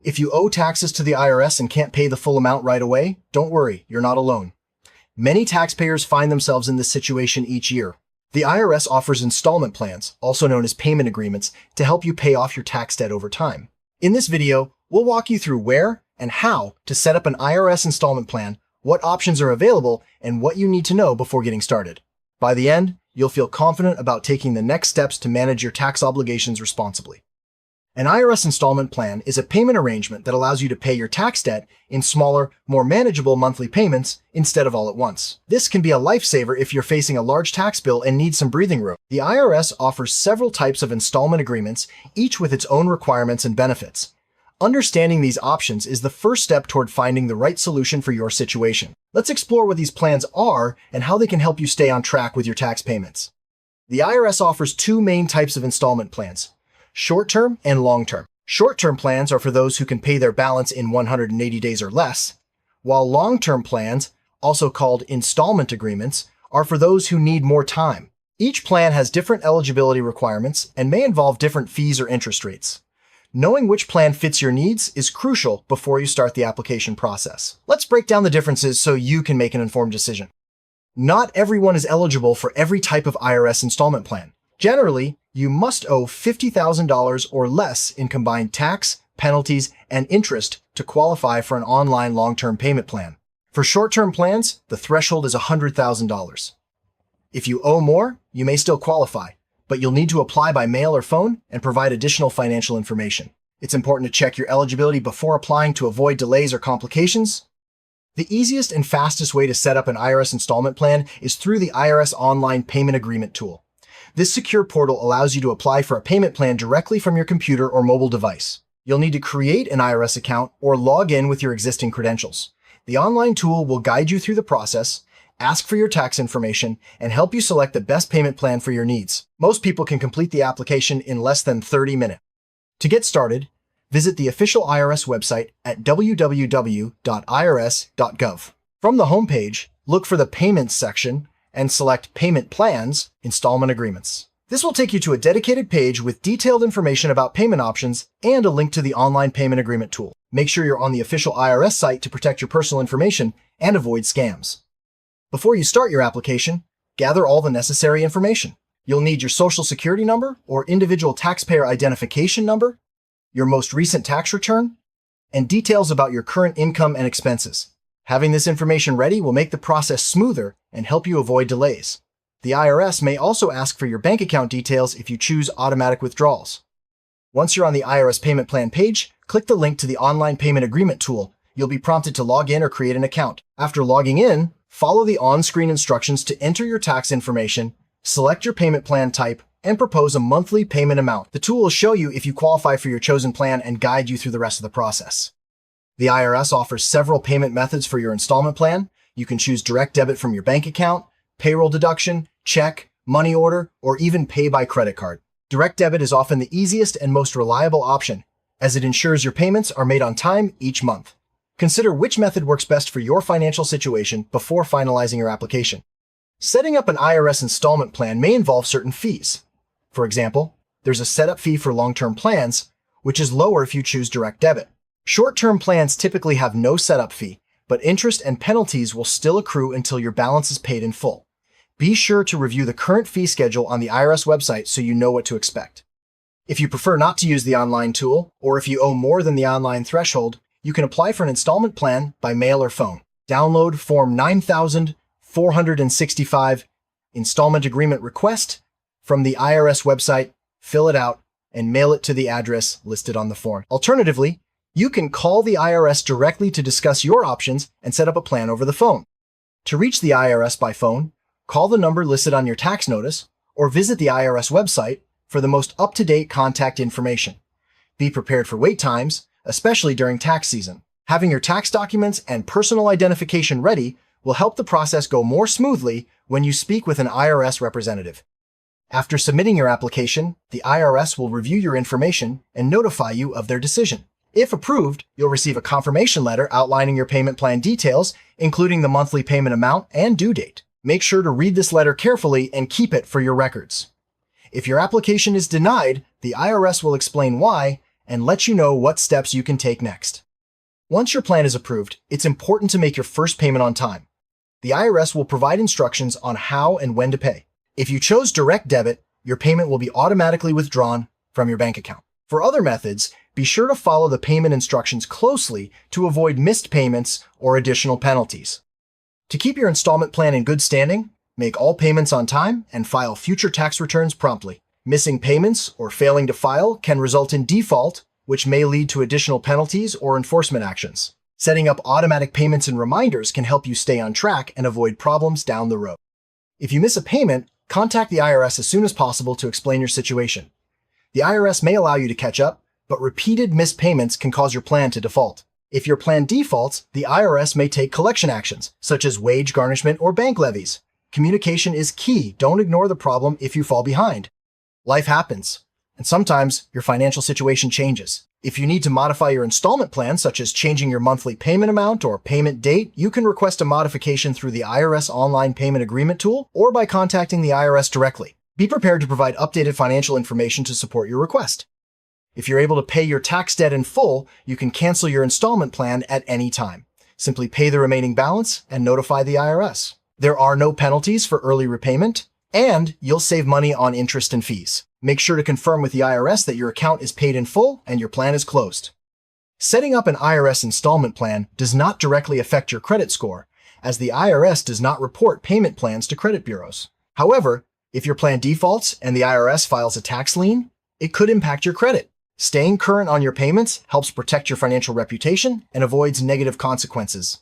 If you owe taxes to the IRS and can't pay the full amount right away, don't worry, you're not alone. Many taxpayers find themselves in this situation each year. The IRS offers installment plans, also known as payment agreements, to help you pay off your tax debt over time. In this video, we'll walk you through where and how to set up an IRS installment plan, what options are available, and what you need to know before getting started. By the end, you'll feel confident about taking the next steps to manage your tax obligations responsibly. An IRS installment plan is a payment arrangement that allows you to pay your tax debt in smaller, more manageable monthly payments instead of all at once. This can be a lifesaver if you're facing a large tax bill and need some breathing room. The IRS offers several types of installment agreements, each with its own requirements and benefits. Understanding these options is the first step toward finding the right solution for your situation. Let's explore what these plans are and how they can help you stay on track with your tax payments. The IRS offers two main types of installment plans: short-term and long-term. Short-term plans are for those who can pay their balance in 180 days or less, while long-term plans, also called installment agreements, are for those who need more time. Each plan has different eligibility requirements and may involve different fees or interest rates. Knowing which plan fits your needs is crucial before you start the application process. Let's break down the differences so you can make an informed decision. Not everyone is eligible for every type of IRS installment plan. Generally, you must owe $50,000 or less in combined tax, penalties, and interest to qualify for an online long-term payment plan. For short-term plans, the threshold is $100,000. If you owe more, you may still qualify, but you'll need to apply by mail or phone and provide additional financial information. It's important to check your eligibility before applying to avoid delays or complications. The easiest and fastest way to set up an IRS installment plan is through the IRS Online Payment Agreement tool. This secure portal allows you to apply for a payment plan directly from your computer or mobile device. You'll need to create an IRS account or log in with your existing credentials. The online tool will guide you through the process, ask for your tax information, and help you select the best payment plan for your needs. Most people can complete the application in less than 30 minutes. To get started, visit the official IRS website at www.irs.gov. From the homepage, look for the Payments section and select Payment Plans, Installment Agreements. This will take you to a dedicated page with detailed information about payment options and a link to the online payment agreement tool. Make sure you're on the official IRS site to protect your personal information and avoid scams. Before you start your application, gather all the necessary information. You'll need your Social Security number or individual taxpayer identification number, your most recent tax return, and details about your current income and expenses. Having this information ready will make the process smoother and help you avoid delays. The IRS may also ask for your bank account details if you choose automatic withdrawals. Once you're on the IRS payment plan page, click the link to the online payment agreement tool. You'll be prompted to log in or create an account. After logging in, follow the on-screen instructions to enter your tax information, select your payment plan type, and propose a monthly payment amount. The tool will show you if you qualify for your chosen plan and guide you through the rest of the process. The IRS offers several payment methods for your installment plan. You can choose direct debit from your bank account, payroll deduction, check, money order, or even pay by credit card. Direct debit is often the easiest and most reliable option, as it ensures your payments are made on time each month. Consider which method works best for your financial situation before finalizing your application. Setting up an IRS installment plan may involve certain fees. For example, there's a setup fee for long-term plans, which is lower if you choose direct debit. Short-term plans typically have no setup fee, but interest and penalties will still accrue until your balance is paid in full. Be sure to review the current fee schedule on the IRS website so you know what to expect. If you prefer not to use the online tool, or if you owe more than the online threshold, you can apply for an installment plan by mail or phone. Download Form 9465 Installment Agreement Request from the IRS website, fill it out, and mail it to the address listed on the form. Alternatively, you can call the IRS directly to discuss your options and set up a plan over the phone. To reach the IRS by phone, call the number listed on your tax notice or visit the IRS website for the most up-to-date contact information. Be prepared for wait times, especially during tax season. Having your tax documents and personal identification ready will help the process go more smoothly when you speak with an IRS representative. After submitting your application, the IRS will review your information and notify you of their decision. If approved, you'll receive a confirmation letter outlining your payment plan details, including the monthly payment amount and due date. Make sure to read this letter carefully and keep it for your records. If your application is denied, the IRS will explain why and let you know what steps you can take next. Once your plan is approved, it's important to make your first payment on time. The IRS will provide instructions on how and when to pay. If you chose direct debit, your payment will be automatically withdrawn from your bank account. For other methods, be sure to follow the payment instructions closely to avoid missed payments or additional penalties. To keep your installment plan in good standing, make all payments on time and file future tax returns promptly. Missing payments or failing to file can result in default, which may lead to additional penalties or enforcement actions. Setting up automatic payments and reminders can help you stay on track and avoid problems down the road. If you miss a payment, contact the IRS as soon as possible to explain your situation. The IRS may allow you to catch up, but repeated missed payments can cause your plan to default. If your plan defaults, the IRS may take collection actions, such as wage garnishment or bank levies. Communication is key. Don't ignore the problem if you fall behind. Life happens, and sometimes your financial situation changes. If you need to modify your installment plan, such as changing your monthly payment amount or payment date, you can request a modification through the IRS Online Payment Agreement tool or by contacting the IRS directly. Be prepared to provide updated financial information to support your request. If you're able to pay your tax debt in full, you can cancel your installment plan at any time. Simply pay the remaining balance and notify the IRS. There are no penalties for early repayment, and you'll save money on interest and fees. Make sure to confirm with the IRS that your account is paid in full and your plan is closed. Setting up an IRS installment plan does not directly affect your credit score, as the IRS does not report payment plans to credit bureaus. However, if your plan defaults and the IRS files a tax lien, it could impact your credit. Staying current on your payments helps protect your financial reputation and avoids negative consequences.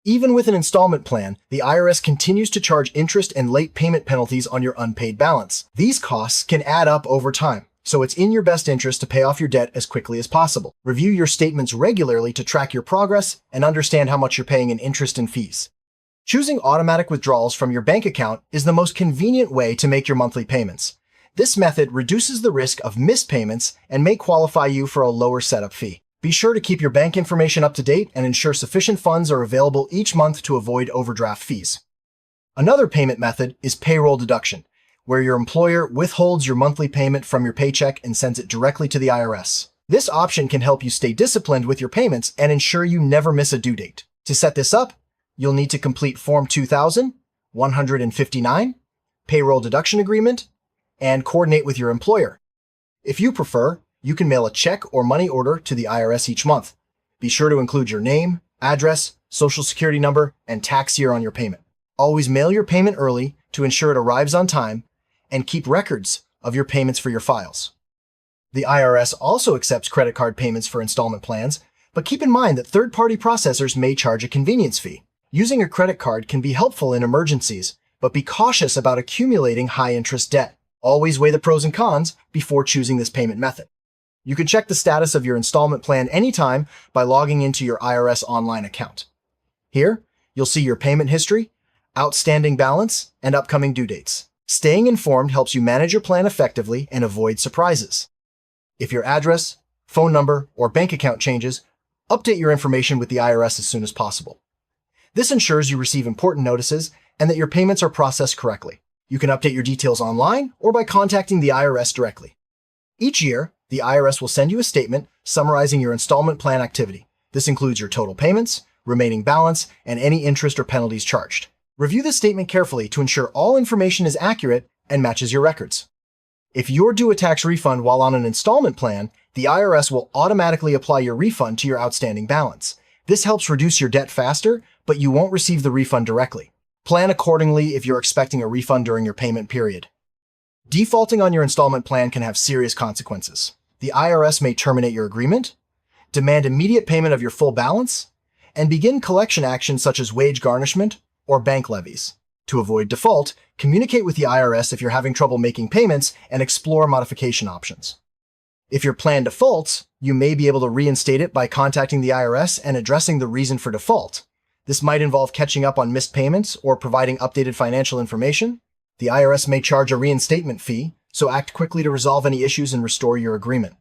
Even with an installment plan, the IRS continues to charge interest and late payment penalties on your unpaid balance. These costs can add up over time, so it's in your best interest to pay off your debt as quickly as possible. Review your statements regularly to track your progress and understand how much you're paying in interest and fees. Choosing automatic withdrawals from your bank account is the most convenient way to make your monthly payments. This method reduces the risk of missed payments and may qualify you for a lower setup fee. Be sure to keep your bank information up to date and ensure sufficient funds are available each month to avoid overdraft fees. Another payment method is payroll deduction, where your employer withholds your monthly payment from your paycheck and sends it directly to the IRS. This option can help you stay disciplined with your payments and ensure you never miss a due date. To set this up, you'll need to complete Form 2159, Payroll Deduction Agreement, and coordinate with your employer. If you prefer, you can mail a check or money order to the IRS each month. Be sure to include your name, address, social security number, and tax year on your payment. Always mail your payment early to ensure it arrives on time, and keep records of your payments for your files. The IRS also accepts credit card payments for installment plans, but keep in mind that third-party processors may charge a convenience fee. Using a credit card can be helpful in emergencies, but be cautious about accumulating high-interest debt. Always weigh the pros and cons before choosing this payment method. You can check the status of your installment plan anytime by logging into your IRS online account. Here, you'll see your payment history, outstanding balance, and upcoming due dates. Staying informed helps you manage your plan effectively and avoid surprises. If your address, phone number, or bank account changes, update your information with the IRS as soon as possible. This ensures you receive important notices and that your payments are processed correctly. You can update your details online or by contacting the IRS directly. Each year, the IRS will send you a statement summarizing your installment plan activity. This includes your total payments, remaining balance, and any interest or penalties charged. Review this statement carefully to ensure all information is accurate and matches your records. If you're due a tax refund while on an installment plan, the IRS will automatically apply your refund to your outstanding balance. This helps reduce your debt faster, but you won't receive the refund directly. Plan accordingly if you're expecting a refund during your payment period. Defaulting on your installment plan can have serious consequences. The IRS may terminate your agreement, demand immediate payment of your full balance, and begin collection actions such as wage garnishment or bank levies. To avoid default, communicate with the IRS if you're having trouble making payments and explore modification options. If your plan defaults, you may be able to reinstate it by contacting the IRS and addressing the reason for default. This might involve catching up on missed payments or providing updated financial information. The IRS may charge a reinstatement fee, so act quickly to resolve any issues and restore your agreement.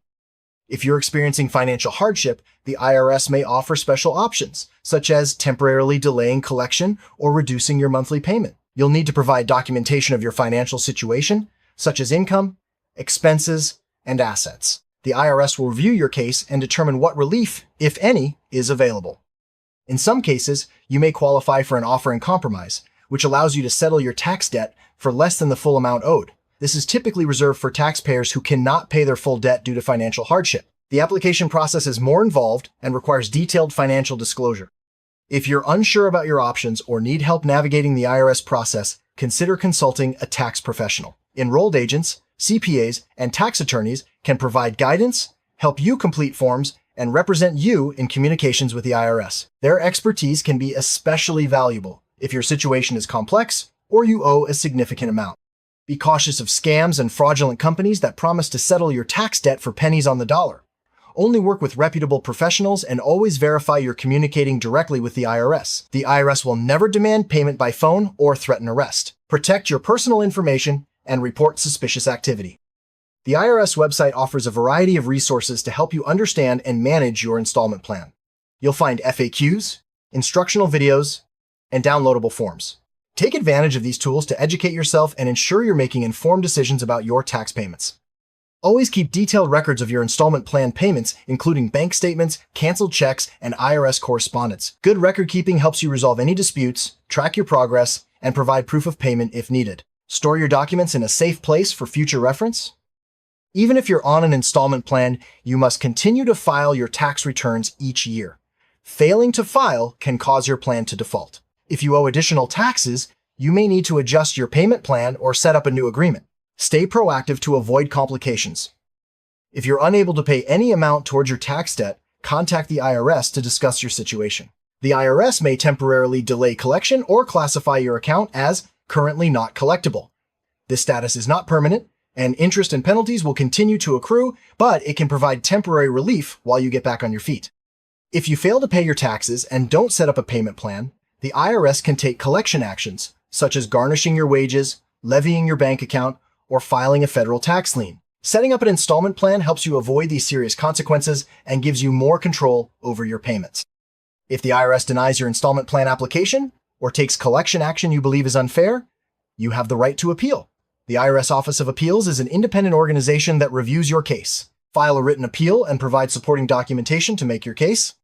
If you're experiencing financial hardship, the IRS may offer special options, such as temporarily delaying collection or reducing your monthly payment. You'll need to provide documentation of your financial situation, such as income, expenses, and assets. The IRS will review your case and determine what relief, if any, is available. In some cases, you may qualify for an offer in compromise, which allows you to settle your tax debt for less than the full amount owed. This is typically reserved for taxpayers who cannot pay their full debt due to financial hardship. The application process is more involved and requires detailed financial disclosure. If you're unsure about your options or need help navigating the IRS process, consider consulting a tax professional. Enrolled agents, CPAs, and tax attorneys can provide guidance, help you complete forms, and represent you in communications with the IRS. Their expertise can be especially valuable if your situation is complex or you owe a significant amount. Be cautious of scams and fraudulent companies that promise to settle your tax debt for pennies on the dollar. Only work with reputable professionals and always verify you're communicating directly with the IRS. The IRS will never demand payment by phone or threaten arrest. Protect your personal information and report suspicious activity. The IRS website offers a variety of resources to help you understand and manage your installment plan. You'll find FAQs, instructional videos, and downloadable forms. Take advantage of these tools to educate yourself and ensure you're making informed decisions about your tax payments. Always keep detailed records of your installment plan payments, including bank statements, canceled checks, and IRS correspondence. Good record keeping helps you resolve any disputes, track your progress, and provide proof of payment if needed. Store your documents in a safe place for future reference. Even if you're on an installment plan, you must continue to file your tax returns each year. Failing to file can cause your plan to default. If you owe additional taxes, you may need to adjust your payment plan or set up a new agreement. Stay proactive to avoid complications. If you're unable to pay any amount towards your tax debt, contact the IRS to discuss your situation. The IRS may temporarily delay collection or classify your account as currently not collectible. This status is not permanent, and interest and penalties will continue to accrue, but it can provide temporary relief while you get back on your feet. If you fail to pay your taxes and don't set up a payment plan, the IRS can take collection actions, such as garnishing your wages, levying your bank account, or filing a federal tax lien. Setting up an installment plan helps you avoid these serious consequences and gives you more control over your payments. If the IRS denies your installment plan application or takes collection action you believe is unfair, you have the right to appeal. The IRS Office of Appeals is an independent organization that reviews your case. File a written appeal and provide supporting documentation to make your case.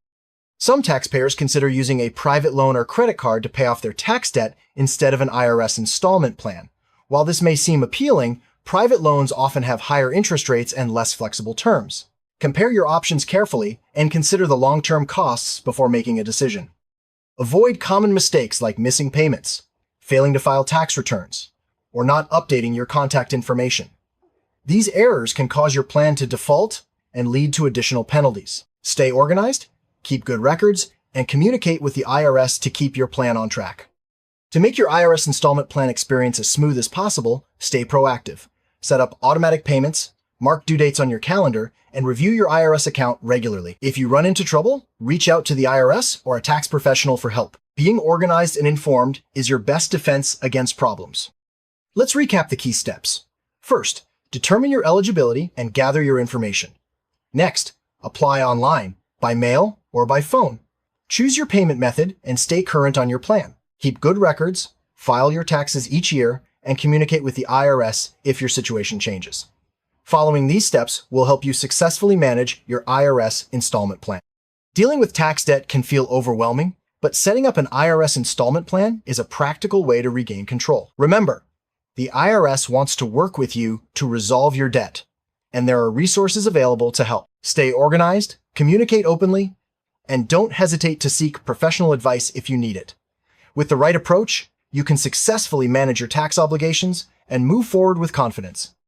Some taxpayers consider using a private loan or credit card to pay off their tax debt instead of an IRS installment plan. While this may seem appealing, private loans often have higher interest rates and less flexible terms. Compare your options carefully and consider the long-term costs before making a decision. Avoid common mistakes like missing payments, failing to file tax returns, or not updating your contact information. These errors can cause your plan to default and lead to additional penalties. Stay organized, keep good records, and communicate with the IRS to keep your plan on track. To make your IRS installment plan experience as smooth as possible, stay proactive. Set up automatic payments, mark due dates on your calendar, and review your IRS account regularly. If you run into trouble, reach out to the IRS or a tax professional for help. Being organized and informed is your best defense against problems. Let's recap the key steps. First, determine your eligibility and gather your information. Next, apply online, by mail, or by phone. Choose your payment method and stay current on your plan. Keep good records, file your taxes each year, and communicate with the IRS if your situation changes. Following these steps will help you successfully manage your IRS installment plan. Dealing with tax debt can feel overwhelming, but setting up an IRS installment plan is a practical way to regain control. Remember, the IRS wants to work with you to resolve your debt, and there are resources available to help. Stay organized, communicate openly, and don't hesitate to seek professional advice if you need it. With the right approach, you can successfully manage your tax obligations and move forward with confidence.